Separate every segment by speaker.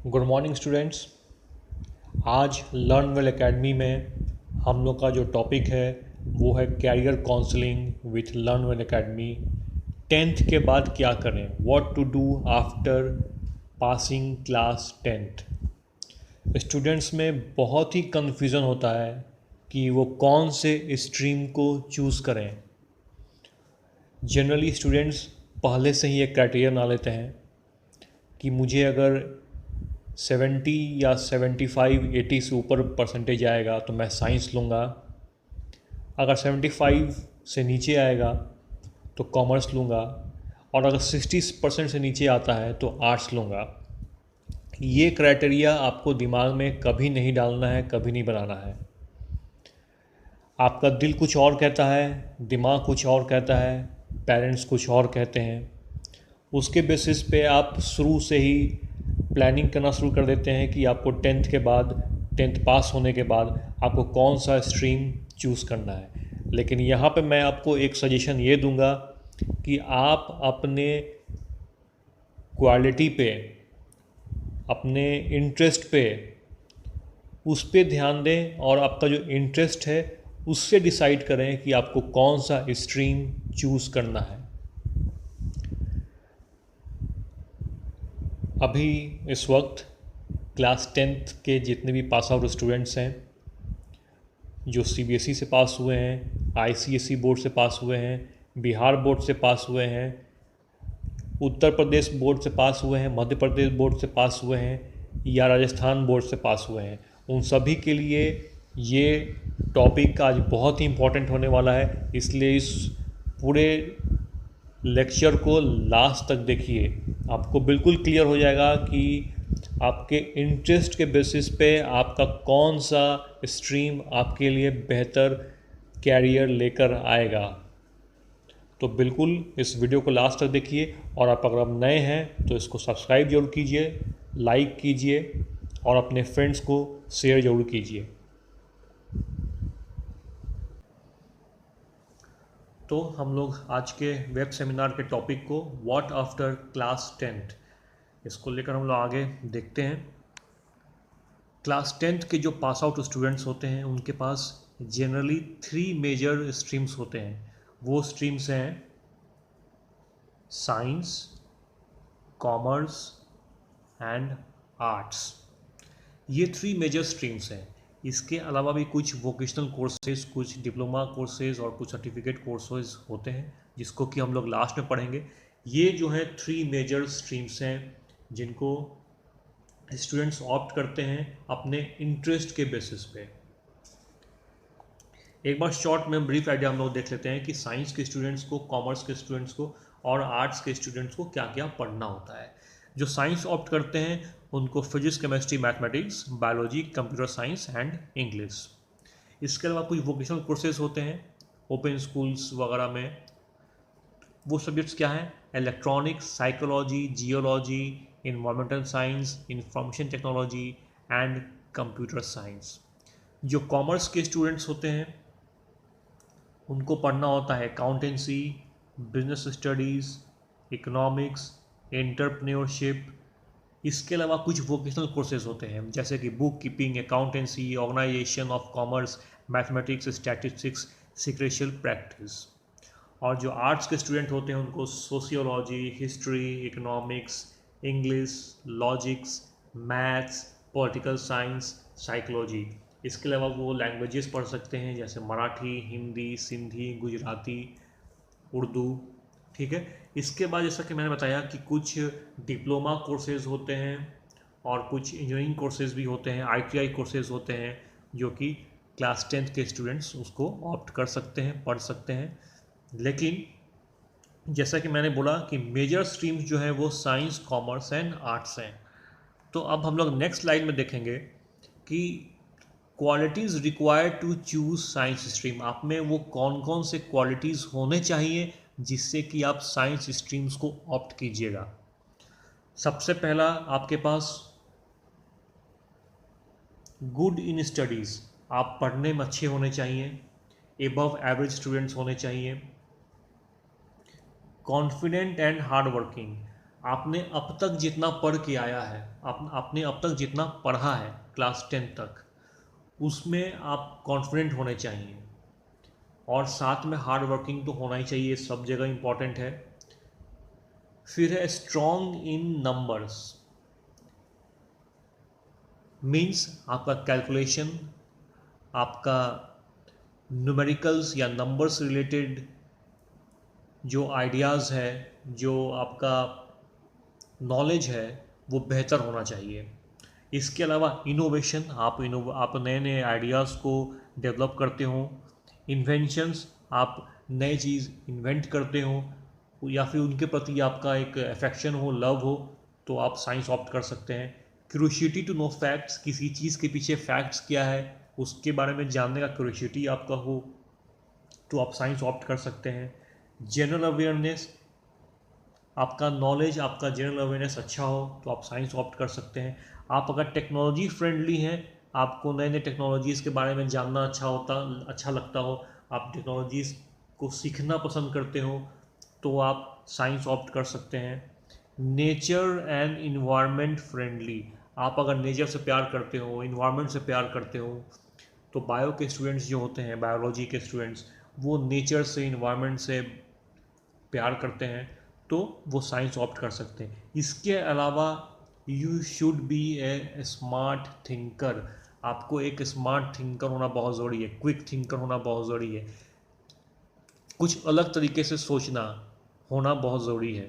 Speaker 1: Good morning students. आज Learn Well Academy में हम लोग का जो टॉपिक है वो है career counselling with Learn Well Academy. Tenth के बाद क्या करें, what to do after passing class tenth. Students में बहुत ही कन्फ्यूज़न होता है कि वो कौन से स्ट्रीम को चूज़ करें। जनरली स्टूडेंट्स पहले से ही एक क्राइटेरिया बना लेते हैं कि मुझे अगर 70 या 75 80 से ऊपर परसेंटेज आएगा तो मैं साइंस लूँगा, अगर 75 से नीचे आएगा तो कॉमर्स लूँगा, और अगर 60% से नीचे आता है तो आर्ट्स लूँगा। ये क्राइटेरिया आपको दिमाग में कभी नहीं डालना है, कभी नहीं बनाना है। आपका दिल कुछ और कहता है, दिमाग कुछ और कहता है, पेरेंट्स कुछ और कहते हैं। उसके बेसिस पे आप शुरू से ही प्लानिंग करना शुरू कर देते हैं कि आपको टेंथ पास होने के बाद आपको कौन सा स्ट्रीम चूज़ करना है। लेकिन यहाँ पे मैं आपको एक सजेशन ये दूंगा कि आप अपने क्वालिटी पे, अपने इंटरेस्ट पे, उस पे ध्यान दें और आपका जो इंटरेस्ट है उससे डिसाइड करें कि आपको कौन सा स्ट्रीम चूज़ करना है। अभी इस वक्त क्लास टेंथ के जितने भी पास आउट स्टूडेंट्स हैं, जो सीबीएसई से पास हुए हैं, आईसीएसई बोर्ड से पास हुए हैं, बिहार बोर्ड से पास हुए हैं, उत्तर प्रदेश बोर्ड से पास हुए हैं, मध्य प्रदेश बोर्ड से पास हुए हैं या राजस्थान बोर्ड से पास हुए हैं, उन सभी के लिए ये टॉपिक आज बहुत ही इम्पोर्टेंट होने वाला है। इसलिए इस पूरे लेक्चर को लास्ट तक देखिए, आपको बिल्कुल क्लियर हो जाएगा कि आपके इंटरेस्ट के बेसिस पे आपका कौन सा स्ट्रीम आपके लिए बेहतर कैरियर लेकर आएगा। तो बिल्कुल इस वीडियो को लास्ट तक देखिए, और आप अगर आप नए हैं तो इसको सब्सक्राइब जरूर कीजिए, लाइक कीजिए और अपने फ्रेंड्स को शेयर जरूर कीजिए। तो हम लोग आज के वेब सेमिनार के टॉपिक को व्हाट आफ्टर क्लास टेंथ, इसको लेकर हम लोग आगे देखते हैं। क्लास टेंथ के जो पास आउट स्टूडेंट्स होते हैं उनके पास जनरली 3 मेजर स्ट्रीम्स होते हैं। वो स्ट्रीम्स हैं साइंस, कॉमर्स एंड आर्ट्स। ये 3 मेजर स्ट्रीम्स हैं। इसके अलावा भी कुछ वोकेशनल कोर्सेज, कुछ डिप्लोमा कोर्सेज और कुछ सर्टिफिकेट कोर्सेज होते हैं जिसको कि हम लोग लास्ट में पढ़ेंगे। ये जो है 3 मेजर स्ट्रीम्स हैं जिनको स्टूडेंट्स ऑप्ट करते हैं अपने इंटरेस्ट के बेसिस पे। एक बार शॉर्ट में ब्रीफ आइडिया हम लोग देख लेते हैं कि साइंस के स्टूडेंट्स को, कॉमर्स के स्टूडेंट्स को और आर्ट्स के स्टूडेंट्स को क्या क्या पढ़ना होता है। जो साइंस ऑप्ट करते हैं उनको physics, chemistry, mathematics, biology, computer science and English. इसके अलावा कुछ वोकेशनल कोर्सेज होते हैं ओपन स्कूल्स वगैरह में। वो सब्जेक्ट्स क्या हैं? Electronics, psychology, geology, environmental science, information technology and computer science. जो कॉमर्स के स्टूडेंट्स होते हैं उनको पढ़ना होता है accountancy, business studies, economics, entrepreneurship. इसके अलावा कुछ वोकेशनल कोर्सेज होते हैं जैसे कि book keeping, accountancy, organisation of commerce, mathematics, statistics, secretarial practice. और जो आर्ट्स के स्टूडेंट होते हैं उनको sociology, history, economics, English, logics, maths, political science, psychology. इसके अलावा वो लैंग्वेजेस पढ़ सकते हैं जैसे मराठी, हिंदी, सिंधी, गुजराती, उर्दू। ठीक है। इसके बाद जैसा कि मैंने बताया कि कुछ डिप्लोमा कोर्सेज होते हैं और कुछ इंजीनियरिंग कोर्सेज भी होते हैं, आईटीआई कोर्सेज होते हैं जो कि क्लास टेंथ के स्टूडेंट्स उसको ऑप्ट कर सकते हैं, पढ़ सकते हैं। लेकिन जैसा कि मैंने बोला कि मेजर स्ट्रीम्स जो हैं वो साइंस, कॉमर्स एंड आर्ट्स हैं। तो अब हम लोग नेक्स्ट स्लाइड में देखेंगे कि qualities required to choose science stream. आप में वो कौन कौन से क्वालिटीज़ होने चाहिए जिससे कि आप साइंस स्ट्रीम्स को ऑप्ट कीजिएगा। सबसे पहला, आपके पास गुड इन स्टडीज़, आप पढ़ने में अच्छे होने चाहिए, एबव एवरेज स्टूडेंट्स होने चाहिए, कॉन्फिडेंट एंड हार्ड वर्किंग, आपने अब तक जितना पढ़ के आया है, आपने अब तक जितना पढ़ा है क्लास 10 तक, उसमें आप कॉन्फिडेंट होने चाहिए। और साथ में हार्ड वर्किंग तो होना ही चाहिए, सब जगह इम्पॉर्टेंट है। फिर है स्ट्रॉन्ग इन नंबर्स, मीन्स आपका कैलकुलेशन, आपका न्यूमेरिकल्स या नंबर से रिलेटेड जो आइडियाज़ है, जो आपका नॉलेज है, वो बेहतर होना चाहिए। इसके अलावा इनोवेशन, आप नए नए आइडियाज़ को डेवलप करते हो, इन्वेंशंस, आप नए चीज़ इन्वेंट करते हो या फिर उनके प्रति आपका एक अफेक्शन हो, लव हो, तो आप साइंस ऑप्ट कर सकते हैं। क्यूरियोसिटी टू नो फैक्ट्स, किसी चीज़ के पीछे फैक्ट्स क्या है उसके बारे में जानने का क्यूरियोसिटी आपका हो, तो आप साइंस ऑप्ट कर सकते हैं। जनरल अवेयरनेस, आपका नॉलेज, आपका जनरल अवेयरनेस अच्छा हो तो आप साइंस ऑप्ट कर सकते हैं। आप अगर टेक्नोलॉजी फ्रेंडली हैं, आपको नए नए टेक्नोलॉजीज़ के बारे में जानना अच्छा लगता हो, आप टेक्नोलॉजीज़ को सीखना पसंद करते हो, तो आप साइंस ऑप्ट कर सकते हैं। नेचर एंड इन्वायरमेंट फ्रेंडली, आप अगर नेचर से प्यार करते हो, इन्वायरमेंट से प्यार करते हो, तो बायो के स्टूडेंट्स जो होते हैं, बायोलॉजी के स्टूडेंट्स, वो नेचर से, इन्वायरमेंट से प्यार करते हैं, तो वो साइंस ऑप्ट कर सकते हैं। इसके अलावा you should be A smart thinker, आपको एक स्मार्ट थिंकर होना बहुत ज़रूरी है, क्विक थिंकर होना बहुत ज़रूरी है, कुछ अलग तरीके से सोचना होना बहुत ज़रूरी है।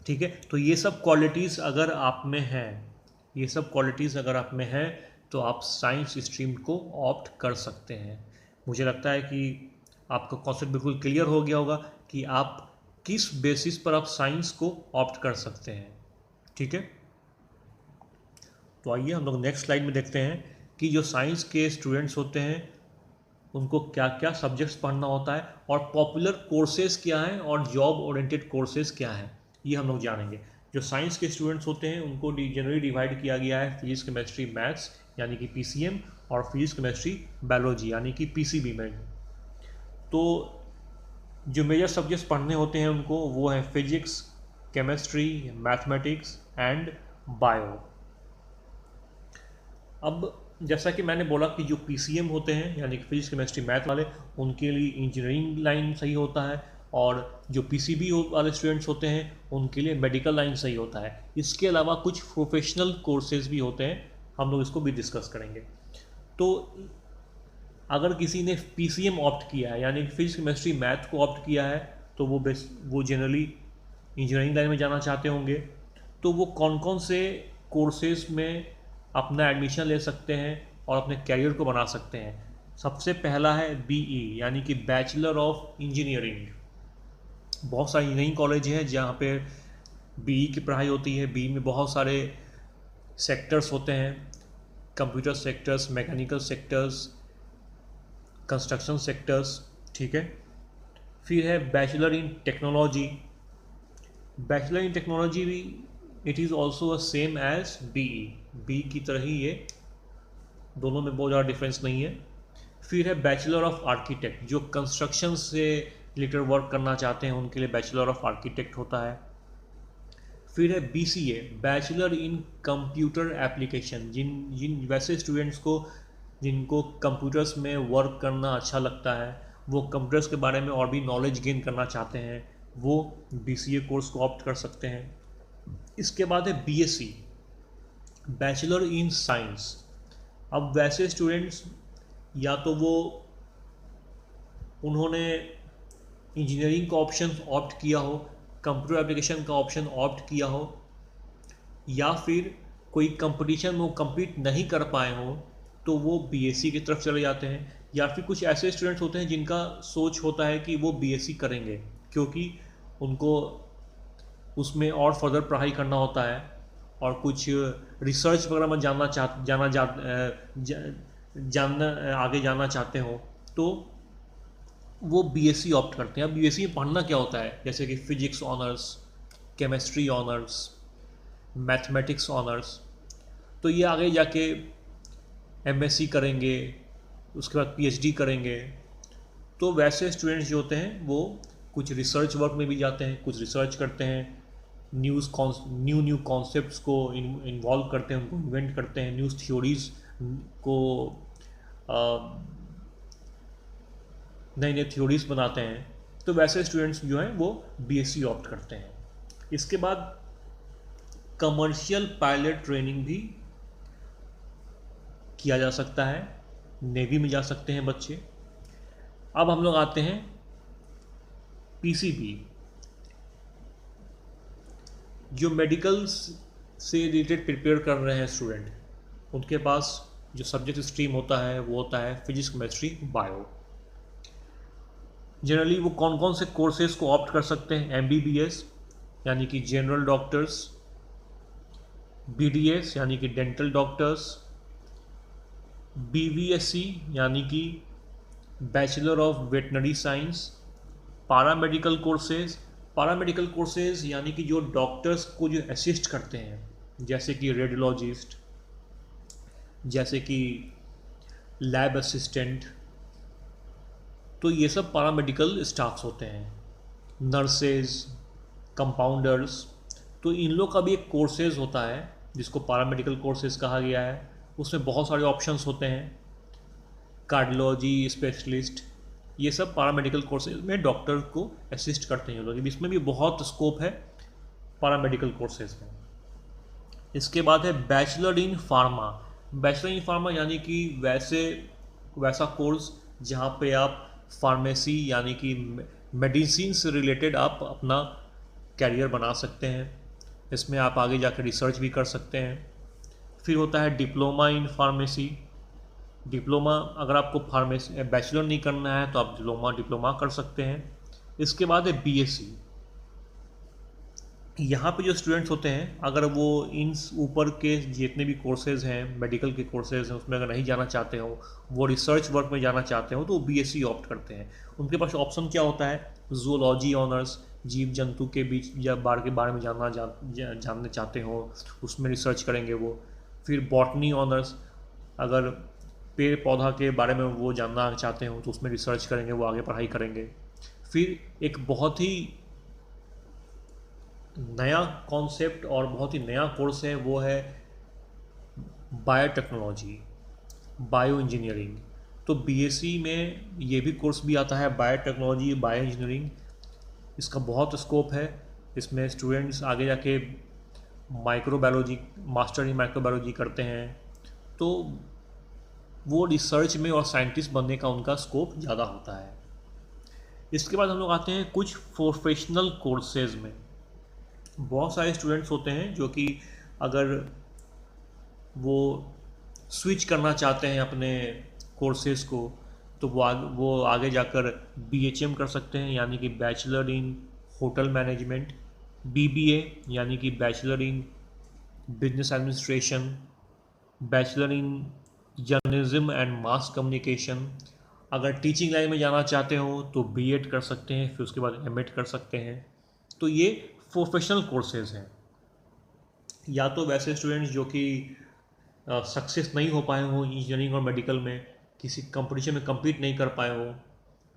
Speaker 1: ठीक है, तो ये सब क्वालिटीज़ अगर आप में हैं, ये सब क्वालिटीज़ अगर आप में हैं, तो आप साइंस स्ट्रीम को ऑप्ट कर सकते हैं। मुझे लगता है कि आपका कॉन्सेप्ट बिल्कुल क्लियर हो गया होगा कि आप किस बेसिस पर आप साइंस को ऑप्ट कर सकते हैं। ठीक है, तो आइए हम लोग नेक्स्ट स्लाइड में देखते हैं कि जो साइंस के स्टूडेंट्स होते हैं उनको क्या क्या सब्जेक्ट्स पढ़ना होता है और पॉपुलर कोर्सेज क्या हैं और जॉब ओरिएंटेड कोर्सेज क्या हैं, ये हम लोग जानेंगे। जो साइंस के स्टूडेंट्स होते हैं उनको जनरली डिवाइड किया गया है फिजिक्स, केमिस्ट्री, मैथ्स यानी कि पीसीएम, और फिजिक्स, केमिस्ट्री, बायोलॉजी यानी कि पीसीबी में। तो जो मेजर सब्जेक्ट्स पढ़ने होते हैं उनको वो है physics, chemistry, mathematics and bio. अब जैसा कि मैंने बोला कि जो पीसीएम होते हैं यानी कि फिजिक्स, केमिस्ट्री, मैथ वाले, उनके लिए इंजीनियरिंग लाइन सही होता है, और जो पीसीबी वाले स्टूडेंट्स होते हैं उनके लिए मेडिकल लाइन सही होता है। इसके अलावा कुछ प्रोफेशनल कोर्सेज भी होते हैं, हम लोग इसको भी डिस्कस करेंगे। तो अगर किसी ने पीसीएम ऑप्ट किया है यानी कि फिजिक्स, केमिस्ट्री, मैथ को ऑप्ट किया है, तो वो जनरली इंजीनियरिंग लाइन में जाना चाहते होंगे। तो वो कौन कौन से कोर्सेज में अपना एडमिशन ले सकते हैं और अपने कैरियर को बना सकते हैं। सबसे पहला है बीई यानी कि बैचलर ऑफ इंजीनियरिंग। बहुत सारे इंजीनियरिंग कॉलेज हैं जहाँ पे बीई की पढ़ाई होती है। बीई में बहुत सारे सेक्टर्स होते हैं, computer sectors, mechanical sectors, construction sectors. ठीक है, फिर है bachelor in technology. Bachelor in technology भी it is also a same as BE, B की तरह ही ये, दोनों में बहुत ज़्यादा डिफरेंस नहीं है। फिर है बैचलर ऑफ आर्किटेक्ट, जो कंस्ट्रक्शन से रिलेटेड वर्क करना चाहते हैं उनके लिए बैचलर ऑफ आर्किटेक्ट होता है। फिर है BCA, bachelor in computer application, जिन वैसे स्टूडेंट्स को जिनको कंप्यूटर्स में वर्क करना अच्छा लगता है, वो कंप्यूटर्स के बारे में और भी नॉलेज गेन करना चाहते हैं, वो बीसीए कोर्स को ऑप्ट कर सकते हैं। इसके बाद है बीएससी, बैचलर इन साइंस। अब वैसे स्टूडेंट्स या तो उन्होंने इंजीनियरिंग का ऑप्शन ऑप्ट किया हो, कंप्यूटर एप्लीकेशन का ऑप्शन ऑप्ट किया हो, या फिर कोई कंपटीशन में वो कम्पीट नहीं कर पाए हो तो वो बीएससी की तरफ चले जाते हैं। या फिर कुछ ऐसे स्टूडेंट्स होते हैं जिनका सोच होता है कि वो बीएससी करेंगे क्योंकि उनको उसमें और फर्दर पढ़ाई करना होता है और कुछ रिसर्च वगैरह में आगे जाना चाहते हो, तो वो बीएससी ऑप्ट करते हैं। अब बीएससी में पढ़ना क्या होता है, जैसे कि physics honours, chemistry honours, mathematics honours. तो ये आगे जाके एमएससी करेंगे, उसके बाद पीएचडी करेंगे। तो वैसे स्टूडेंट्स जो होते हैं वो कुछ रिसर्च वर्क में भी जाते हैं, कुछ रिसर्च करते हैं, न्यू कॉन्सेप्ट्स को इन्वॉल्व करते हैं, उनको इन्वेंट करते हैं, न्यूज़ थ्योरीज को नई नई थ्योरीज बनाते हैं। तो वैसे स्टूडेंट्स जो हैं वो बीएससी ऑप्ट करते हैं। इसके बाद कमर्शियल पायलट ट्रेनिंग भी किया जा सकता है, नेवी में जा सकते हैं बच्चे। अब हम लोग आते हैं पीसीबी, जो मेडिकल से रिलेटेड प्रिपेयर कर रहे हैं स्टूडेंट, उनके पास जो सब्जेक्ट स्ट्रीम होता है वो होता है फिजिक्स, केमिस्ट्री, बायो। जनरली वो कौन कौन से कोर्सेज को ऑप्ट कर सकते हैं? एमबीबीएस यानी कि जनरल डॉक्टर्स, बीडीएस यानी कि डेंटल डॉक्टर्स, बीवीएससी यानी कि bachelor of veterinary science, paramedical courses यानी कि जो डॉक्टर्स को जो असिस्ट करते हैं, जैसे कि रेडियोलॉजिस्ट, जैसे कि लैब असिस्टेंट, तो ये सब पैरामेडिकल स्टाफ्स होते हैं। नर्सेज, कंपाउंडर्स, तो इन लोग का भी एक कोर्सेज होता है जिसको पैरामेडिकल कोर्सेज कहा गया है। उसमें बहुत सारे ऑप्शंस होते हैं, कार्डियोलॉजी स्पेशलिस्ट, ये सब पैरामेडिकल कोर्सेज में डॉक्टर को असिस्ट करते हैं लोग। इसमें भी बहुत स्कोप है पैरामेडिकल कोर्सेज में। इसके बाद है bachelor in pharma. Bachelor in pharma यानी कि वैसा कोर्स जहाँ पे आप फार्मेसी यानी कि मेडिसिन से रिलेटेड आप अपना कैरियर बना सकते हैं। इसमें आप आगे जाकर रिसर्च भी कर सकते हैं। फिर होता है डिप्लोमा इन फार्मेसी। डिप्लोमा, अगर आपको फार्मेसी बैचलर नहीं करना है तो आप डिप्लोमा कर सकते हैं। इसके बाद है बीएससी। यहाँ पे जो स्टूडेंट्स होते हैं, अगर वो इन ऊपर के जितने भी कोर्सेज हैं, मेडिकल के कोर्सेज हैं, उसमें अगर नहीं जाना चाहते हो, वो रिसर्च वर्क में जाना चाहते हो, तो वो बीएससी ऑप्ट करते हैं। उनके पास ऑप्शन क्या होता है? जूलॉजी ऑनर्स, जीव जंतु के बीच या बाढ़ के बारे में जानना चाहते हो, उसमें रिसर्च करेंगे वो। फिर बॉटनी ऑनर्स, अगर पेड़ पौधा के बारे में वो जानना चाहते हो तो उसमें रिसर्च करेंगे, वो आगे पढ़ाई करेंगे। फिर एक बहुत ही नया कॉन्सेप्ट और बहुत ही नया कोर्स है, वो है बायोटेक्नोलॉजी, बायो इंजीनियरिंग। तो बीएससी में ये भी कोर्स भी आता है, बायोटेक्नोलॉजी, बायो इंजीनियरिंग। इसका बहुत स्कोप है। इसमें स्टूडेंट्स आगे जाके माइक्रोबायोलॉजी, मास्टर इन माइक्रोबायोलॉजी करते हैं, तो वो रिसर्च में और साइंटिस्ट बनने का उनका स्कोप ज़्यादा होता है। इसके बाद हम लोग आते हैं कुछ प्रोफेशनल कोर्सेज में। बहुत सारे स्टूडेंट्स होते हैं जो कि अगर वो स्विच करना चाहते हैं अपने कोर्सेज को, तो वो आगे जाकर बीएचएम कर सकते हैं, यानी कि bachelor in hotel management, BBA यानी कि bachelor in business administration, bachelor in journalism and mass communication. अगर टीचिंग लाइन में जाना चाहते हो तो बीएड कर सकते हैं, फिर उसके बाद एमएड कर सकते हैं। तो ये प्रोफेशनल कोर्सेज हैं। या तो वैसे स्टूडेंट्स जो कि सक्सेस नहीं हो पाए हो इंजीनियरिंग और मेडिकल में, किसी कंपटीशन में compete नहीं कर पाए हो,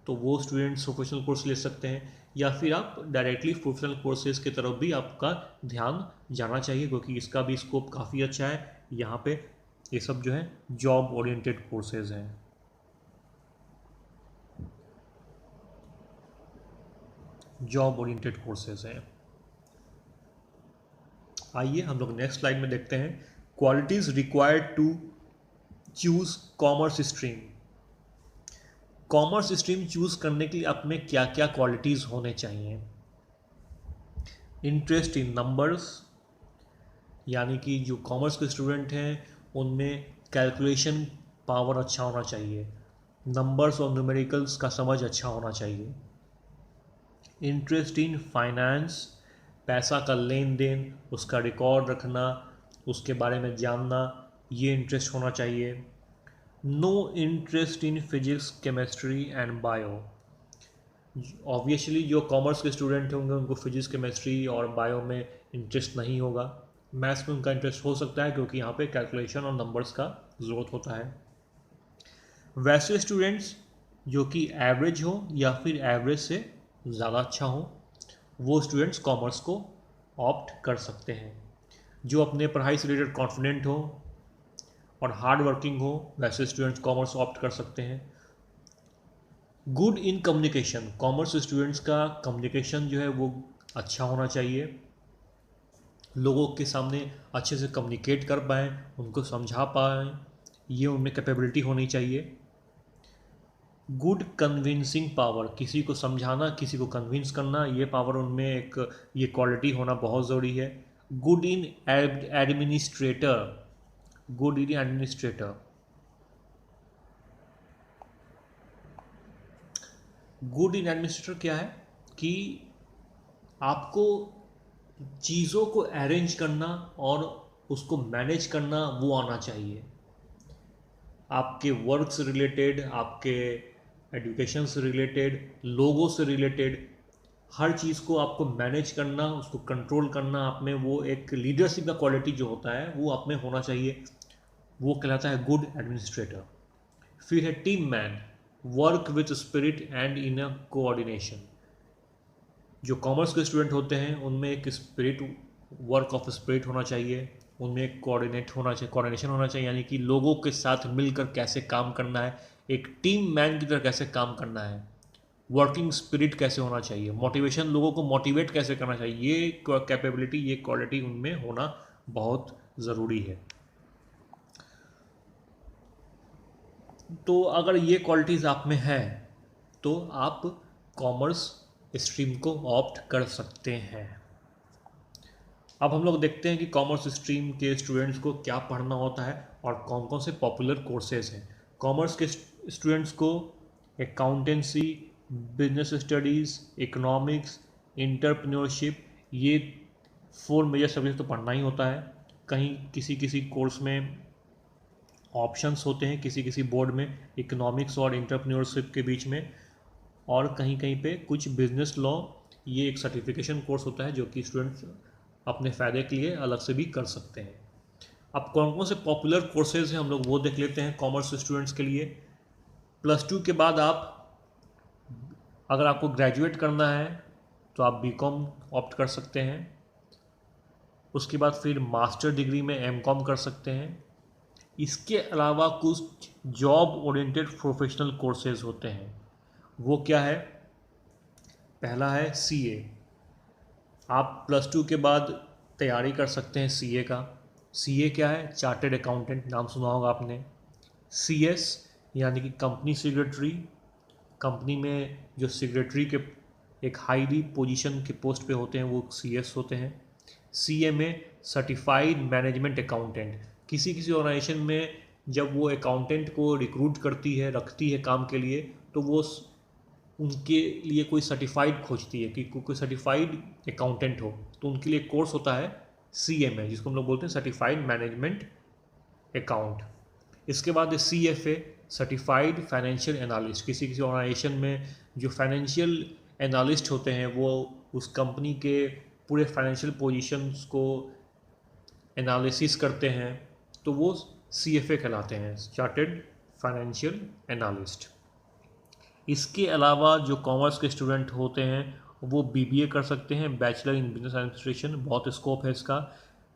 Speaker 1: तो वो स्टूडेंट्स प्रोफेशनल कोर्स ले सकते हैं। या फिर आप डायरेक्टली प्रोफेशनल कोर्सेज की तरफ भी आपका ध्यान जाना चाहिए, क्योंकि इसका भी स्कोप काफ़ी अच्छा है। यहाँ पे ये सब जो है जॉब ओरिएंटेड कोर्सेज हैं। जॉब ओरिएंटेड कोर्सेज हैं। आइए हम लोग नेक्स्ट स्लाइड में देखते हैं qualities required to choose commerce stream. Commerce stream choose करने के लिए आप में क्या क्या क्वालिटीज़ होने चाहिए? इंटरेस्ट इन नंबर्स, यानी कि जो कॉमर्स के स्टूडेंट हैं उनमें कैलकुलेशन पावर अच्छा होना चाहिए, नंबर्स और न्यूमेरिकल्स का समझ अच्छा होना चाहिए। इंटरेस्ट इन फाइनेंस, पैसा का लेन देन, उसका रिकॉर्ड रखना, उसके बारे में जानना, ये इंटरेस्ट होना चाहिए। No interest in physics, chemistry and bio. Obviously जो कॉमर्स के स्टूडेंट होंगे उनको फिजिक्स, केमिस्ट्री और बायो में इंटरेस्ट नहीं होगा। मैथ्स में उनका इंटरेस्ट हो सकता है, क्योंकि यहाँ पे कैलकुलेशन और नंबर्स का ज़रूरत होता है। वैसे स्टूडेंट्स जो कि एवरेज हो या फिर एवरेज से ज़्यादा अच्छा हो, वो स्टूडेंट्स कॉमर्स को ऑप्ट कर सकते हैं। जो अपने पढ़ाई से रिलेटेड कॉन्फिडेंट हो और हार्ड वर्किंग हो वैसे स्टूडेंट्स कॉमर्स ऑप्ट कर सकते हैं। Good in communication, commerce students का कम्युनिकेशन जो है वो अच्छा होना चाहिए, लोगों के सामने अच्छे से कम्युनिकेट कर पाएँ, उनको समझा पाएँ, ये उनमें कैपेबिलिटी होनी चाहिए। गुड कन्विंसिंग पावर, किसी को समझाना, किसी को कन्विंस करना, ये पावर उनमें एक ये क्वालिटी होना बहुत ज़रूरी है। Good in administrator, good in administrator, good in administrator क्या है कि आपको चीज़ों को अरेंज करना और उसको मैनेज करना वो आना चाहिए। आपके वर्क से रिलेटेड, आपके एजुकेशन से रिलेटेड, लोगों से रिलेटेड, हर चीज़ को आपको मैनेज करना, उसको कंट्रोल करना, आप में वो एक लीडरशिप का क्वालिटी जो होता है वो आप में होना चाहिए, वो कहलाता है गुड एडमिनिस्ट्रेटर। फिर है team man, work with spirit and in a coordination. जो कॉमर्स के स्टूडेंट होते हैं उनमें एक स्पिरिट, वर्क ऑफ स्पिरिट होना चाहिए, उनमें एक कोऑर्डिनेशन होना चाहिए, यानी कि लोगों के साथ मिलकर कैसे काम करना है, एक टीम मैन की तरह कैसे काम करना है, वर्किंग स्पिरिट कैसे होना चाहिए, मोटिवेशन, लोगों को मोटिवेट कैसे करना चाहिए, ये कैपेबिलिटी, ये क्वालिटी उनमें होना बहुत ज़रूरी है। तो अगर ये क्वालिटीज़ आप में है तो आप कॉमर्स स्ट्रीम को ऑप्ट कर सकते हैं। अब हम लोग देखते हैं कि कॉमर्स स्ट्रीम के स्टूडेंट्स को क्या पढ़ना होता है और कौन कौन से पॉपुलर कोर्सेज हैं। कॉमर्स के स्टूडेंट्स को accountancy, business studies, economics, entrepreneurship, ये 4 मेजर सब्जेक्ट तो पढ़ना ही होता है। कहीं किसी किसी कोर्स में ऑप्शंस होते हैं, किसी किसी बोर्ड में इकोनॉमिक्स और एंटरप्रेन्योरशिप के बीच में, और कहीं कहीं पे कुछ बिजनेस लॉ, ये एक सर्टिफिकेशन कोर्स होता है जो कि स्टूडेंट्स अपने फ़ायदे के लिए अलग से भी कर सकते हैं। अब कौन कौन से पॉपुलर कोर्सेज हैं हम लोग वो देख लेते हैं कॉमर्स स्टूडेंट्स के लिए। +2 के बाद आप, अगर आपको ग्रेजुएट करना है तो आप बीकॉम ऑप्ट कर सकते हैं। उसके बाद फिर मास्टर डिग्री में एमकॉम कर सकते हैं। इसके अलावा कुछ जॉब ओरिएंटेड प्रोफेशनल कोर्सेज होते हैं, वो क्या है? पहला है सीए। आप +2 के बाद तैयारी कर सकते हैं सीए का। सीए क्या है? चार्टेड अकाउंटेंट, नाम सुना होगा आपने। सीएस यानी कि कंपनी सेक्रेटरी, कंपनी में जो सेक्रेटरी के एक हाईली पोजीशन के पोस्ट पे होते हैं वो सीएस होते हैं। सीएमए सर्टिफाइड मैनेजमेंट अकाउंटेंट, किसी किसी ऑर्गेनाइजेशन में जब वो अकाउंटेंट को रिक्रूट करती है, रखती है काम के लिए, तो वो उनके लिए कोई सर्टिफाइड खोजती है कि कोई सर्टिफाइड अकाउंटेंट हो, तो उनके लिए कोर्स होता है सीएमए, जिसको हम लोग बोलते हैं सर्टिफाइड मैनेजमेंट अकाउंट। इसके बाद सीएफए सर्टिफाइड फाइनेंशियल एनालिस्ट, किसी किसी ऑर्गेनाइजेशन में जो फाइनेंशियल एनालिस्ट होते हैं वो उस कंपनी के पूरे फाइनेंशियल पोजीशंस को एनालिसिस करते हैं, तो वो सीएफए कहलाते हैं, चार्टेड फाइनेंशियल एनालिस्ट। इसके अलावा जो कॉमर्स के स्टूडेंट होते हैं वो बीबीए कर सकते हैं, बैचलर इन बिजनेस एडमिनिस्ट्रेशन, बहुत स्कोप है इसका।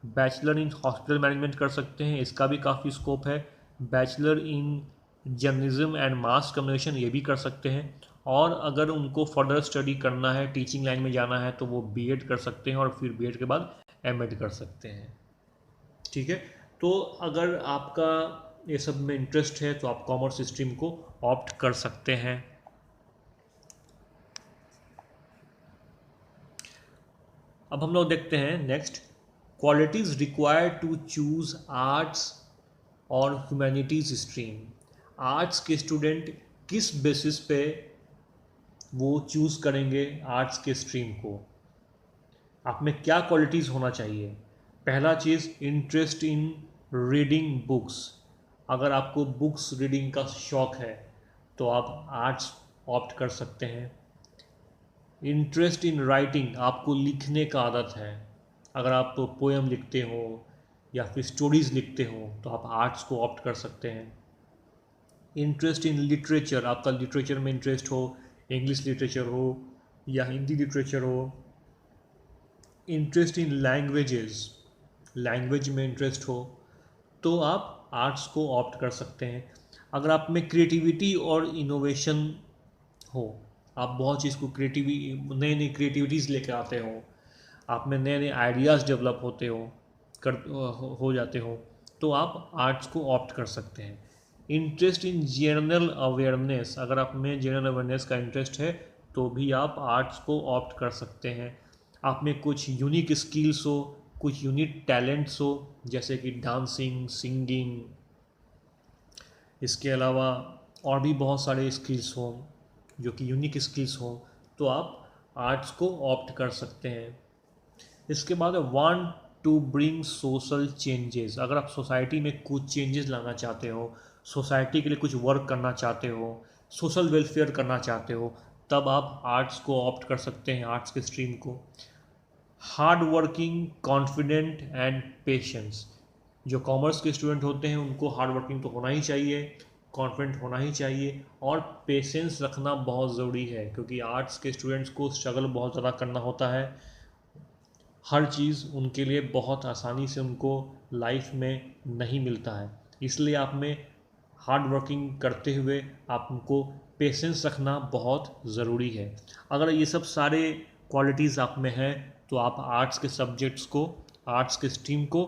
Speaker 1: बैचलर इन हॉस्पिटल मैनेजमेंट कर सकते हैं, इसका भी काफ़ी स्कोप है। Bachelor in journalism and mass communication, ये भी कर सकते हैं। और अगर उनको फर्दर स्टडी करना है, टीचिंग लाइन में जाना है, तो वो बीएड कर सकते हैं और फिर बीएड के बाद एमएड कर सकते हैं। ठीक है, तो अगर आपका ये सब में इंटरेस्ट है तो आप कॉमर्स स्ट्रीम को ऑप्ट कर सकते हैं। अब हम लोग देखते हैं next, qualities required to choose arts और ह्यूमैनिटीज़ स्ट्रीम। आर्ट्स के स्टूडेंट किस बेसिस पे वो चूज़ करेंगे आर्ट्स के स्ट्रीम को? आप में क्या क्वालिटीज़ होना चाहिए? पहला चीज़, इंटरेस्ट इन रीडिंग बुक्स। अगर आपको बुक्स रीडिंग का शौक़ है तो आप आर्ट्स ऑप्ट कर सकते हैं। इंटरेस्ट इन राइटिंग, आपको लिखने का आदत है, अगर आप पोएम लिखते हो या फिर स्टोरीज़ लिखते हो तो आप आर्ट्स को ऑप्ट कर सकते हैं। इंटरेस्ट इन लिटरेचर, आपका लिटरेचर में इंटरेस्ट हो, इंग्लिश लिटरेचर हो या हिंदी लिटरेचर हो इंटरेस्ट इन लैंग्वेजेस, लैंग्वेज में इंटरेस्ट हो तो आप आर्ट्स को ऑप्ट कर सकते हैं। अगर आप में क्रिएटिविटी और इनोवेशन हो, आप बहुत चीज़ को नई नई क्रिएटिविटीज़ लेकर आते हो, आप में नए नए आइडियाज़ डेवलप होते हो जाते हो, तो आप आर्ट्स को ऑप्ट कर सकते हैं। इंटरेस्ट इन जनरल अवेयरनेस, अगर आप में जनरल अवेयरनेस का इंटरेस्ट है तो भी आप आर्ट्स को ऑप्ट कर सकते हैं। आप में कुछ यूनिक स्किल्स हो, कुछ यूनिक टैलेंट्स हो, जैसे कि डांसिंग, सिंगिंग, इसके अलावा और भी बहुत सारे स्किल्स हों जो कि यूनिक स्किल्स हों, तो आप आर्ट्स को ऑप्ट कर सकते हैं। इसके बाद want to bring social changes, अगर आप सोसाइटी में कुछ चेंजेस लाना चाहते हो, सोसाइटी के लिए कुछ वर्क करना चाहते हो, सोशल वेलफेयर करना चाहते हो, तब आप आर्ट्स को ऑप्ट कर सकते हैं, आर्ट्स के स्ट्रीम को। Hard working, confident and patience, जो कॉमर्स के स्टूडेंट होते हैं उनको हार्ड वर्किंग तो होना ही चाहिए, कॉन्फिडेंट होना ही चाहिए, और पेशेंस रखना बहुत ज़रूरी है, क्योंकि आर्ट्स के स्टूडेंट्स को स्ट्रगल बहुत ज़्यादा करना होता है। हर चीज़ उनके लिए बहुत आसानी से उनको लाइफ में नहीं मिलता है, इसलिए आप में हार्ड वर्किंग करते हुए आपको पेशेंस रखना बहुत ज़रूरी है। अगर ये सब सारे क्वालिटीज़ आप में हैं तो आप आर्ट्स के सब्जेक्ट्स को, आर्ट्स के स्ट्रीम को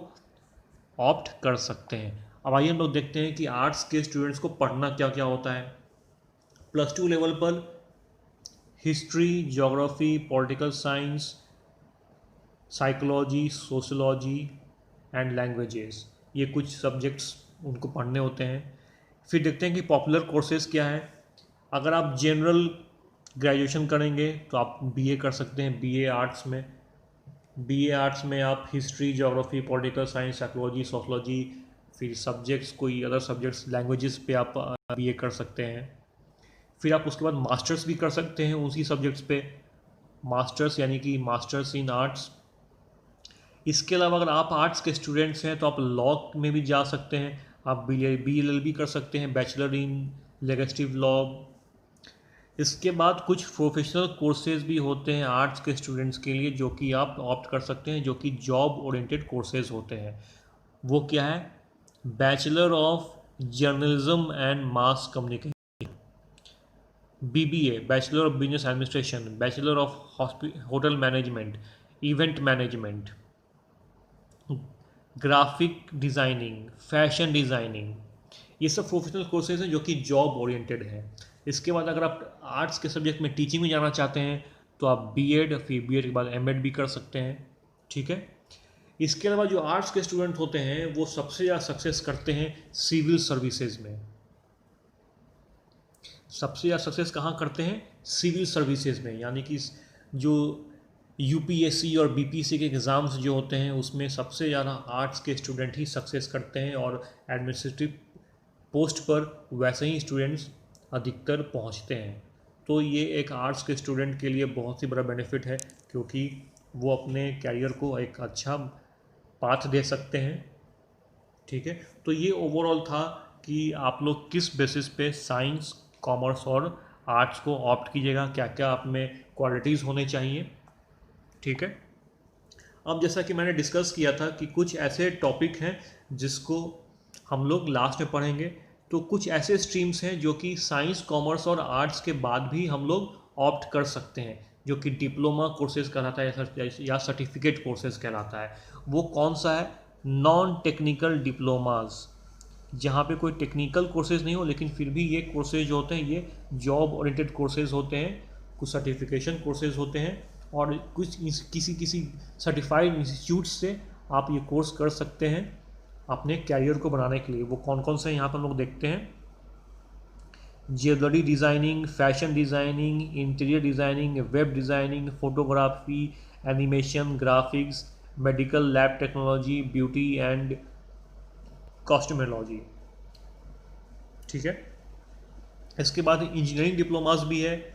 Speaker 1: ऑप्ट कर सकते हैं। अब आइए हम लोग देखते हैं कि आर्ट्स के स्टूडेंट्स को पढ़ना क्या क्या होता है। +2 लेवल पर history, geography, political science, psychology, sociology and languages, ये कुछ सब्जेक्ट्स उनको पढ़ने होते हैं। फिर देखते हैं कि पॉपुलर कोर्सेज़ क्या है। अगर आप जनरल ग्रेजुएशन करेंगे तो आप बीए कर सकते हैं, बीए आर्ट्स में। बीए आर्ट्स में आप history, geography, political science, psychology, sociology, फिर सब्जेक्ट्स, कोई अदर सब्जेक्ट्स, लैंग्वेजेस पे आप बीए कर सकते हैं। फिर आप उसके बाद मास्टर्स भी कर सकते हैं उसी सब्जेक्ट्स पे, मास्टर्स यानी कि मास्टर्स इन आर्ट्स। इसके अलावा अगर आप आर्ट्स के स्टूडेंट्स हैं तो आप लॉ में भी जा सकते हैं, आप BLLB कर सकते हैं, बैचलर इन लेजिस्लेटिव लॉ। इसके बाद कुछ प्रोफेशनल कोर्सेज भी होते हैं आर्ट्स के स्टूडेंट्स के लिए जो कि आप ऑप्ट कर सकते हैं, जो कि जॉब ओरिएंटेड कोर्सेज होते हैं। वो क्या है? Bachelor of journalism and mass communication, BBA, bachelor of business administration, bachelor of hotel management, event management, graphic designing, fashion designing, ये सब प्रोफेशनल कोर्सेज हैं जो कि जॉब ओरिएंटेड हैं। इसके बाद अगर आप आर्ट्स के सब्जेक्ट में टीचिंग में जाना चाहते हैं तो आप बीएड, फिर बीएड के बाद एमएड भी कर सकते हैं। ठीक है। इसके अलावा जो आर्ट्स के स्टूडेंट होते हैं वो सबसे ज़्यादा सक्सेस करते हैं सिविल सर्विसेज में। सबसे ज़्यादा सक्सेस कहाँ करते हैं? सिविल सर्विसेज में, यानी कि जो यूपीएससी और बीपीएससी के एग्ज़ाम्स जो होते हैं उसमें सबसे ज़्यादा आर्ट्स के स्टूडेंट ही सक्सेस करते हैं, और एडमिनिस्ट्रेटिव पोस्ट पर वैसे ही स्टूडेंट्स अधिकतर पहुंचते हैं। तो ये एक आर्ट्स के स्टूडेंट के लिए बहुत ही बड़ा बेनिफिट है, क्योंकि वो अपने कैरियर को एक अच्छा पाथ दे सकते हैं। ठीक है। तो ये ओवरऑल था कि आप लोग किस बेसिस पे साइंस, कॉमर्स और आर्ट्स को ऑप्ट कीजिएगा, क्या क्या आप में क्वालिटीज़ होने चाहिए। ठीक है। अब जैसा कि मैंने डिस्कस किया था कि कुछ ऐसे टॉपिक हैं जिसको हम लोग लास्ट में पढ़ेंगे, तो कुछ ऐसे स्ट्रीम्स हैं जो कि साइंस, कॉमर्स और आर्ट्स के बाद भी हम लोग ऑप्ट कर सकते हैं, जो कि डिप्लोमा कोर्सेज कहलाता है या सर्टिफिकेट कोर्सेज कहलाता है। वो कौन सा है? नॉन टेक्निकल डिप्लोमाज, जहाँ पे कोई टेक्निकल कोर्सेज नहीं हो, लेकिन फिर भी ये कोर्सेज जो होते हैं ये जॉब ओरिएंटेड कोर्सेज होते हैं, कुछ सर्टिफिकेशन कोर्सेज होते हैं, और कुछ किसी सर्टिफाइड इंस्टीट्यूट से आप ये कोर्स कर सकते हैं अपने कैरियर को बनाने के लिए। वो कौन कौन से यहाँ पर हम लोग देखते हैं। Jewellery designing, fashion designing, interior designing, web designing, photography, animation, graphics, medical lab technology, beauty and costumology. ठीक है। इसके बाद इंजीनियरिंग डिप्लोमास भी है,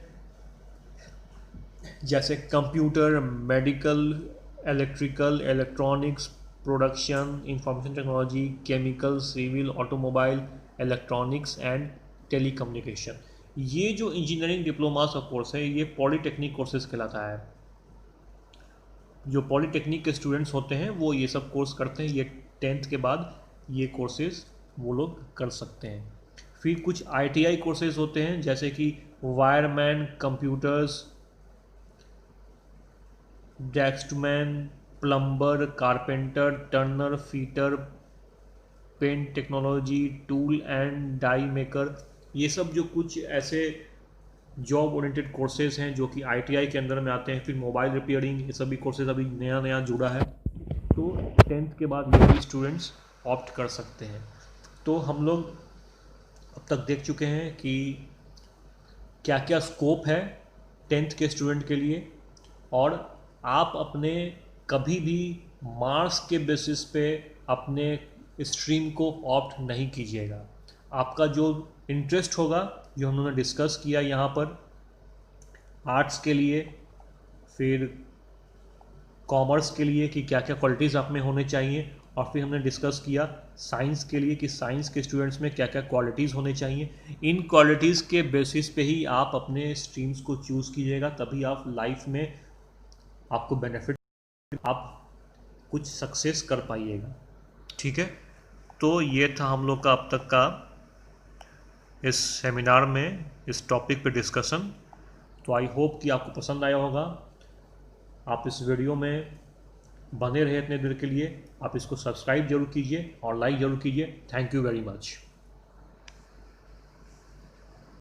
Speaker 1: जैसे computer, medical, electrical, electronics, production, information technology, chemical, civil, automobile, electronics and telecommunication. ये जो engineering diplomas का कोर्स है ये पॉलीटेक्निक कोर्सेज कहलाता है। जो पॉलीटेक्निक के स्टूडेंट्स होते हैं वो ये सब कोर्स करते हैं, ये 10th के बाद ये कोर्सेज वो लोग कर सकते हैं। फिर कुछ ITI कोर्सेज होते हैं जैसे कि wireman, computers, draughtsman, plumber, carpenter, turner, fitter, paint technology, tool and die maker, ये सब जो कुछ ऐसे जॉब ओरिएंटेड कोर्सेज हैं जो कि ITI के अंदर में आते हैं। फिर मोबाइल रिपेयरिंग, ये सभी कोर्सेज अभी नया नया जुड़ा है, तो 10th के बाद ये भी स्टूडेंट्स ऑप्ट कर सकते हैं। तो हम लोग अब तक देख चुके हैं कि क्या क्या स्कोप है 10th के स्टूडेंट के लिए, और आप अपने कभी भी मार्क्स के बेसिस पे अपने स्ट्रीम को ऑप्ट नहीं कीजिएगा। आपका जो इंटरेस्ट होगा, जो हम लोगों ने डिस्कस किया यहाँ पर, आर्ट्स के लिए, फिर कॉमर्स के लिए कि क्या क्या क्वालिटीज़ आप में होने चाहिए, और फिर हमने डिस्कस किया साइंस के लिए कि साइंस के स्टूडेंट्स में क्या क्या क्वालिटीज़ होने चाहिए। इन क्वालिटीज़ के बेसिस पे ही आप अपने स्ट्रीम्स को चूज़ कीजिएगा, तभी आप लाइफ में आपको बेनिफिट, आप कुछ सक्सेस कर पाइएगा। ठीक है, तो ये था हम लोग का अब तक का इस सेमिनार में इस टॉपिक पे डिस्कशन। तो आई होप कि आपको पसंद आया होगा। आप इस वीडियो में बने रहे इतने देर के लिए। आप इसको सब्सक्राइब जरूर कीजिए और लाइक जरूर कीजिए। Thank you very much.